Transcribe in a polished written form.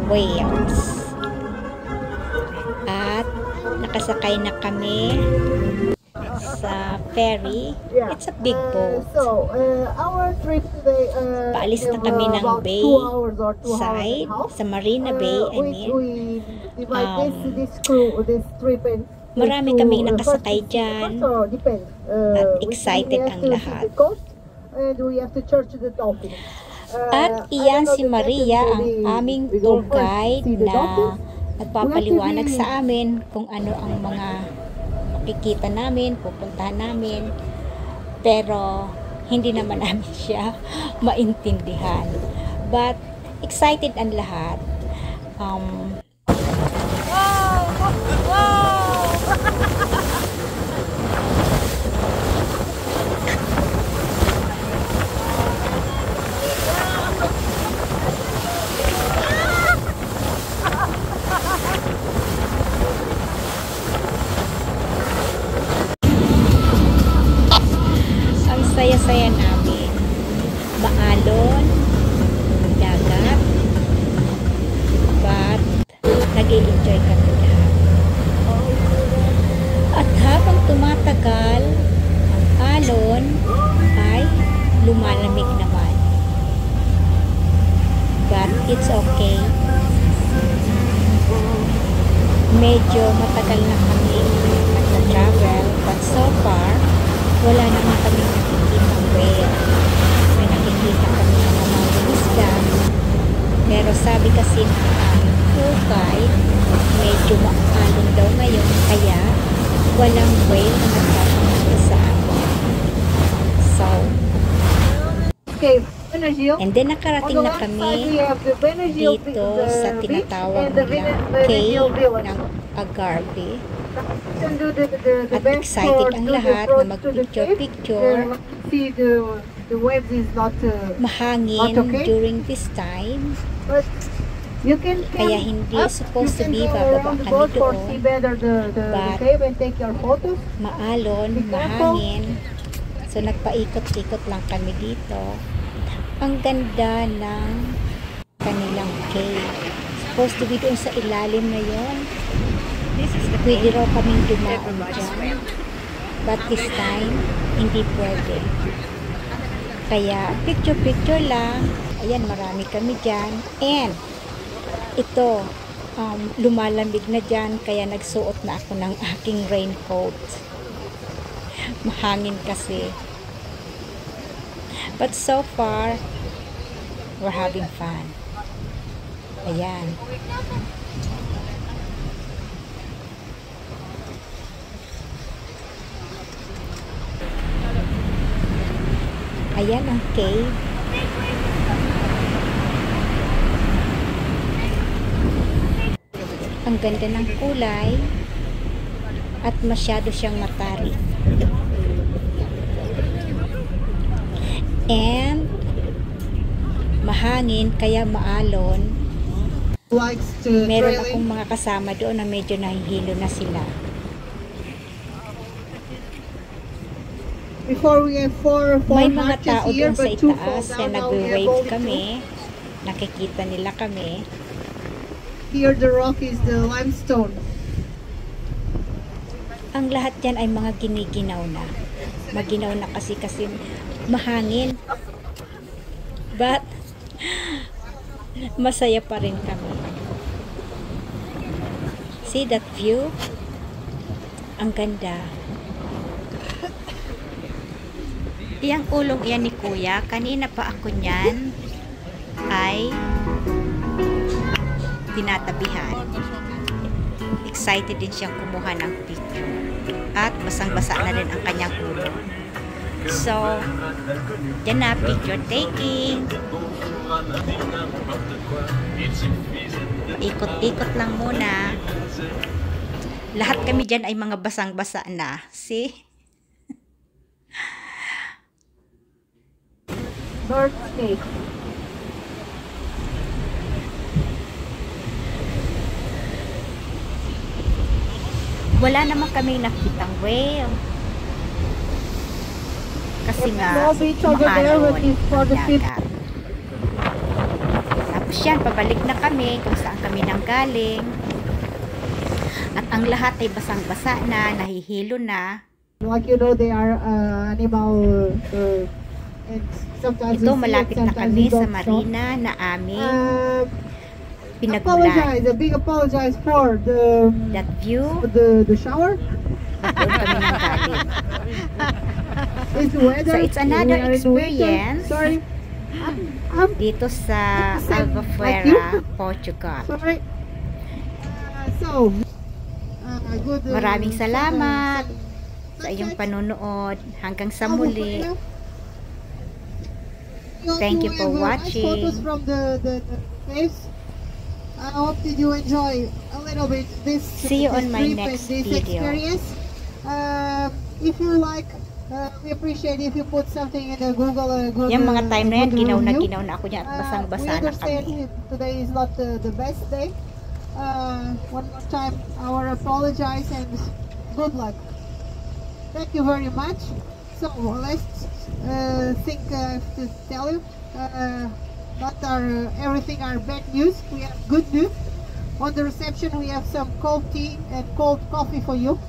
whales. At nakasakay na kami sa ferry. It's a big boat. Our trip today, Paalis na kami ng bay side, sa Marina Bay, I mean. Marami kaming nakasakay dyan. At excited ang lahat. At iyan si Maria, ang aming tour guide na nagpapaliwanag sa amin kung ano ang mga makikita namin, pupuntahan namin. Pero hindi naman namin siya maintindihan. But excited ang lahat. Saya-saya namin. Maalon, dagat, but nag-i-enjoy kami lahat. At habang tumatagal, ang alon ay lumalamig naman. But it's okay. Medyo matagal na kami nag-travel, but so far, wala naman kami nakikita whale. May nakikita kami ng mga isda. Pero sabi kasi ng aming tour guide, medyo maalon daw ngayon, kaya walang whale na nagpapapunta sa amin. So, and then nakarating na kami dito sa tinatawag nilang cave ng Agave. At excited ang lahat na mag-picture-picture. Mahangin during this time. Kaya hindi supposed to be bababa kami doon. But maalon, mahangin. So nagpaikot-ikot lang kami dito. Ang ganda ng kanilang cave. Supposed to be doon sa ilalim na yon. Pwede raw kaming dumaan dyan. But this time, hindi pwede. Kaya, picture-picture lang. Ayan, marami kami dyan. And, ito, lumalamig na dyan. Kaya nagsuot na ako ng aking raincoat. Mahangin kasi. But so far, we're having fun. Ayan. Ayan ang cave. Ang ganda ng kulay at masyado siyang matarik. And mahangin kaya maalon. Meron akong mga kasama doon na medyo nahihilo na sila. May mga tao doon sa itaas na nag-wave kami. Nakikita nila kami. Here the rock is the limestone. Ang lahat yan ay mga giniginaw na. Maginaw na kasi mahangin. But masaya pa rin kami. See that view? Ang ganda. Iyang ulong iyan ni Kuya, kanina pa ako niyan ay tinatabihan. Excited din siyang kumuha ng picture. At basang-basa na rin ang kanyang ulo. So, yan na, picture taking. Ikot-ikot lang muna. Lahat kami dyan ay mga basang-basa na. See? Bird snake. Wala naman kami nakitang whale. Kasi nga, maalon ang dagat. Tapos yan, pabalik na kami kung saan kami nanggaling. At ang lahat ay basang-basa na, nahihilo na. Like you know, they are animal and sometimes Ito, we see it, malapit na sometimes kami we sa don't marina na aming pinagmulan. apologize, a big apologize for That view, the shower. doon kami nanggaling. It's weather. So, it's another We are in winter. experience. Sorry. I'm Dito sa Same like Albufera, you. Portugal. sorry. Good. Maraming salamat sa iyong panunood. Hanggang sa muli. Thank you for watching. Photos from the caves. I hope that you enjoy a little bit this. See you on this my trip next and this video. experience. If you like, we appreciate if you put something in the Google. Yung mga time na yan, Google review. ginaw na ako niya at basang-basa We na understand kami. today is not the best day. One more time, our apologize and good luck. Thank you very much. So let's think to tell you, not everything are bad news. We have good news. On the reception, we have some cold tea and cold coffee for you.